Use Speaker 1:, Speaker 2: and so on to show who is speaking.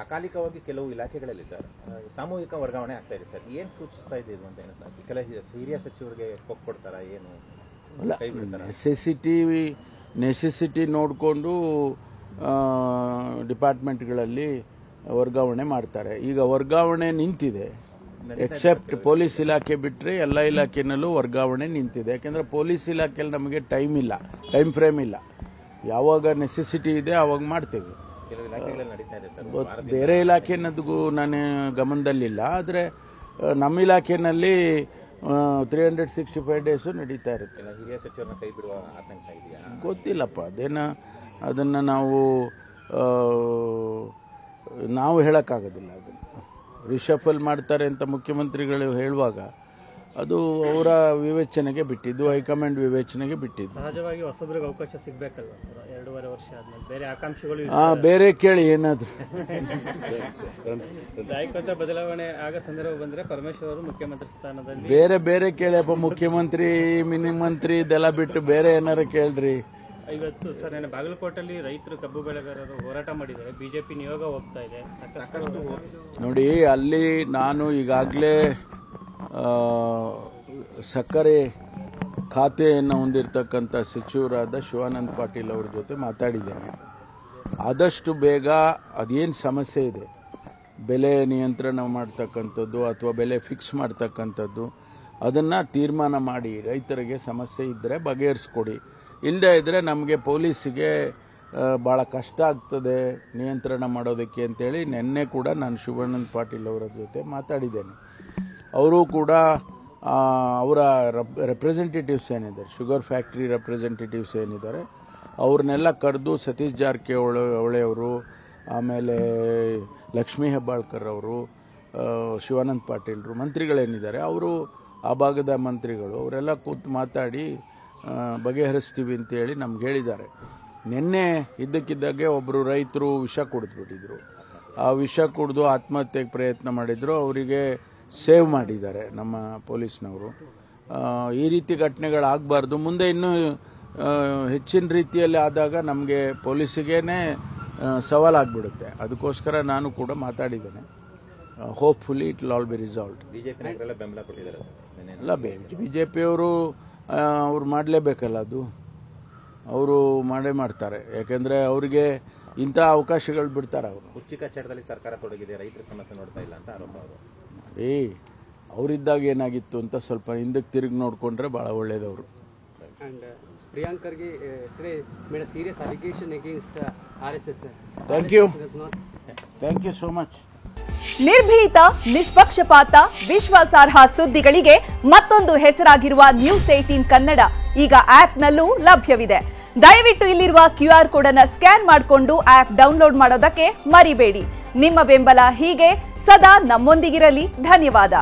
Speaker 1: ಅಕಾಲಿಕವಾಗಿ ಕೆಲವು ಇಲಾಖೆಗಳಲ್ಲಿ ಸರ್ ಸಾಮೂಹಿಕ ವರ್ಗಾವಣೆ ಆಗ್ತಾ ಇದೆ ಸರ್. ಏನು ಸೂಚಿಸ್ತಾ ಇದೆ ಇದು ಅಂತ ಏನು ಸರ್? ಕೆಲವು ಹಿರಿಯ ಸಚಿವರಿಗೆ ಕೊಡ್ತಾರಾ ಏನು?
Speaker 2: ನೆಸೆಸಿಟಿ ನೋಡಿಕೊಂಡು ಡಿಪಾರ್ಟ್ಮೆಂಟ್ಗಳಲ್ಲಿ ವರ್ಗಾವಣೆ ಮಾಡ್ತಾರೆ. ಈಗ ವರ್ಗಾವಣೆ ನಿಂತಿದೆ, ಎಕ್ಸೆಪ್ಟ್ ಪೊಲೀಸ್ ಇಲಾಖೆ ಬಿಟ್ಟರೆ ಎಲ್ಲ ಇಲಾಖೆನಲ್ಲೂ ವರ್ಗಾವಣೆ ನಿಂತಿದೆ. ಯಾಕೆಂದರೆ ಪೊಲೀಸ್ ಇಲಾಖೆಯಲ್ಲಿ ನಮಗೆ ಟೈಮ್ ಫ್ರೇಮ್ ಇಲ್ಲ. ಯಾವಾಗ ನೆಸೆಸಿಟಿ ಇದೆ ಆವಾಗ ಮಾಡ್ತೇವೆ. ಬೇರೆ ಇಲಾಖೆ ಅನ್ನೋದು ನನ್ನ ಗಮನದಲ್ಲಿಲ್ಲ. ಆದರೆ ನಮ್ಮ ಇಲಾಖೆಯಲ್ಲಿ 365 ಡೇಸು ನಡೀತಾ ಇರುತ್ತೆ.
Speaker 1: ಹಿರಿಯ ಸಚಿವರನ್ನ ಕೈ ಬಿಡುವ ಆತಂಕ ಇದೆಯಾ?
Speaker 2: ಗೊತ್ತಿಲ್ಲಪ್ಪ, ಅದನ್ನು ನಾವು ಹೇಳೋಕ್ಕಾಗೋದಿಲ್ಲ. ಅದನ್ನು ರಿಷಫಲ್ ಮಾಡ್ತಾರೆ ಅಂತ ಮುಖ್ಯಮಂತ್ರಿಗಳು ಹೇಳುವಾಗ ಅದು ಅವರ ವಿವೇಚನೆಗೆ ಬಿಟ್ಟಿದ್ದು, ಹೈಕಮಾಂಡ್ ವಿವೇಚನೆಗೆ ಬಿಟ್ಟಿದ್ದು.
Speaker 3: ಸಹಜವಾಗಿ ಹೊಸಬ್ರಿಗೆ ಅವಕಾಶ ಸಿಗಬೇಕಲ್ವ ಸರ್? 2.5 ವರ್ಷ ಆದ್ಮೇಲೆ ಬೇರೆ ಆಕಾಂಕ್ಷಿಗಳು
Speaker 2: ಬೇರೆ ಕೇಳಿ ಏನಾದ್ರು
Speaker 3: ನಾಯಕತ್ವ ಬದಲಾವಣೆ ಆಗ ಸಂದರ್ಭ ಬಂದ್ರೆ ಪರಮೇಶ್ವರ್ ಅವರು ಮುಖ್ಯಮಂತ್ರಿ ಸ್ಥಾನದಲ್ಲಿ
Speaker 2: ಬೇರೆ ಕೇಳಿಯಪ್ಪ. ಮುಖ್ಯಮಂತ್ರಿ ಮಿನಿಮಂತ್ರಿ ಇದೆಲ್ಲ ಬಿಟ್ಟು ಬೇರೆ ಏನಾರು ಕೇಳ್ರಿ.
Speaker 3: ಇವತ್ತು ಸರ್ ನಾನು ಬಾಗಲಕೋಟೆಯಲ್ಲಿ ರೈತರು ಕಬ್ಬು ಬೆಳೆಗಾರರು ಹೋರಾಟ ಮಾಡಿದ್ದಾರೆ. ಬಿಜೆಪಿ ನಿಯೋಗ ಹೋಗ್ತಾ ಇದೆ.
Speaker 2: ನೋಡಿ, ಅಲ್ಲಿ ನಾನು ಈಗಾಗಲೇ ಸಕ್ಕರೆ ಖಾತೆಯನ್ನು ಹೊಂದಿರತಕ್ಕಂಥ ಸಚಿವರಾದ ಶಿವಾನಂದ ಪಾಟೀಲ್ ಅವರ ಜೊತೆ ಮಾತಾಡಿದ್ದೇನೆ. ಆದಷ್ಟು ಬೇಗ ಅದೇನು ಸಮಸ್ಯೆ ಇದೆ, ಬೆಲೆ ನಿಯಂತ್ರಣ ಮಾಡ್ತಕ್ಕಂಥದ್ದು ಅಥವಾ ಬೆಲೆ ಫಿಕ್ಸ್ ಮಾಡ್ತಕ್ಕಂಥದ್ದು, ಅದನ್ನು ತೀರ್ಮಾನ ಮಾಡಿ ರೈತರಿಗೆ ಸಮಸ್ಯೆ ಇದ್ದರೆ ಬಗೆಹರಿಸ್ಕೊಡಿ. ಇಲ್ಲದೇ ಇದ್ದರೆ ನಮಗೆ ಪೊಲೀಸಿಗೆ ಭಾಳ ಕಷ್ಟ ಆಗ್ತದೆ ನಿಯಂತ್ರಣ ಮಾಡೋದಕ್ಕೆ ಅಂತೇಳಿ ನಿನ್ನೆ ಕೂಡ ನಾನು ಶಿವಾನಂದ ಪಾಟೀಲ್ ಅವರ ಜೊತೆ ಮಾತಾಡಿದ್ದೇನೆ. ಅವರು ಕೂಡ ಅವರ ರೆಪ್ರೆಸೆಂಟೇಟಿವ್ಸ್ ಏನಿದ್ದಾರೆ, ಶುಗರ್ ಫ್ಯಾಕ್ಟ್ರಿ ರೆಪ್ರೆಸೆಂಟೇಟಿವ್ಸ್ ಏನಿದ್ದಾರೆ, ಅವ್ರನ್ನೆಲ್ಲ ಕರೆದು ಸತೀಶ್ ಜಾರಕಿಹೊಳಿ ಅವರು, ಆಮೇಲೆ ಲಕ್ಷ್ಮೀ ಹೆಬ್ಬಾಳ್ಕರ್ ಅವರು, ಶಿವಾನಂದ ಪಾಟೀಲ್ರು, ಮಂತ್ರಿಗಳೇನಿದ್ದಾರೆ ಅವರು, ಆ ಭಾಗದ ಮಂತ್ರಿಗಳು ಅವರೆಲ್ಲ ಕೂತು ಮಾತಾಡಿ ಬಗೆಹರಿಸ್ತೀವಿ ಅಂತೇಳಿ ನಮ್ಗೆ ಹೇಳಿದ್ದಾರೆ. ನಿನ್ನೆ ಇದ್ದಕ್ಕಿದ್ದಾಗೆ ಒಬ್ಬರು ರೈತರು ವಿಷ ಕುಡಿದ್ಬಿಟ್ಟಿದ್ರು. ಆ ವಿಷ ಕುಡಿದು ಆತ್ಮಹತ್ಯೆಗೆ ಪ್ರಯತ್ನ ಮಾಡಿದ್ರು. ಅವರಿಗೆ ಸೇವ್ ಮಾಡಿದ್ದಾರೆ ನಮ್ಮ ಪೊಲೀಸ್ನವರು. ಈ ರೀತಿ ಘಟನೆಗಳಾಗಬಾರ್ದು. ಮುಂದೆ ಇನ್ನೂ ಹೆಚ್ಚಿನ ರೀತಿಯಲ್ಲಿ ಆದಾಗ ನಮಗೆ ಪೊಲೀಸಿಗೇನೆ ಸವಾಲಾಗ್ಬಿಡುತ್ತೆ. ಅದಕ್ಕೋಸ್ಕರ ನಾನು ಕೂಡ ಮಾತಾಡಿದ್ದೇನೆ. Hopefully it will all be resolved. ಅಲ್ಲ, ಬಿಜೆಪಿಯವರು ಅವ್ರು ಮಾಡಲೇಬೇಕಲ್ಲ, ಅದು ಅವರು ಮಾಡ್ತಾರೆ. ಯಾಕೆಂದ್ರೆ ಅವರಿಗೆ ಇಂಥ ಅವಕಾಶಗಳು ಬಿಡ್ತಾರೆ. ಅವರು
Speaker 1: ಕುರ್ಚಿ ಕಚ್ಚಾಟದಲ್ಲಿ ಸರ್ಕಾರ ತೊಡಗಿದೆ, ರೈತರ ಸಮಸ್ಯೆ ನೋಡ್ತಾ ಇಲ್ಲ ಅಂತ ಆರೋಪ. ಅವರು
Speaker 2: ಅವರಿದ್ದಾಗ ಏನಾಗಿತ್ತು ಅಂತ ಸ್ವಲ್ಪ ಹಿಂದಕ್ಕೆ ತಿರುಗಿ ನೋಡಿಕೊಂಡ್ರೆ ಬಹಳ ಒಳ್ಳೇದವರು.
Speaker 3: ಪ್ರಿಯಾಂಕರ್ಗೆ serious allegation against RSS.
Speaker 2: Thank you so much.
Speaker 4: ನಿರ್ಭೀತ, ನಿಷ್ಪಕ್ಷಪಾತ, ವಿಶ್ವಾಸಾರ್ಹ ಸುದ್ದಿಗಳಿಗೆ ಮತ್ತೊಂದು ಹೆಸರಾಗಿರುವ News18 ಕನ್ನಡ ಈಗ ಆಪ್ನಲ್ಲೂ ಲಭ್ಯವಿದೆ. ದಯವಿಟ್ಟು ಇಲ್ಲಿರುವ QR ಕೋಡ್ ಅನ್ನು ಸ್ಕ್ಯಾನ್ ಮಾಡಿಕೊಂಡು ಆಪ್ ಡೌನ್ಲೋಡ್ ಮಾಡೋದಕ್ಕೆ ಮರಿಬೇಡಿ. ನಿಮ್ಮ ಬೆಂಬಲ ಹೀಗೆ ಸದಾ ನಮ್ಮೊಂದಿಗಿರಲಿ. ಧನ್ಯವಾದ.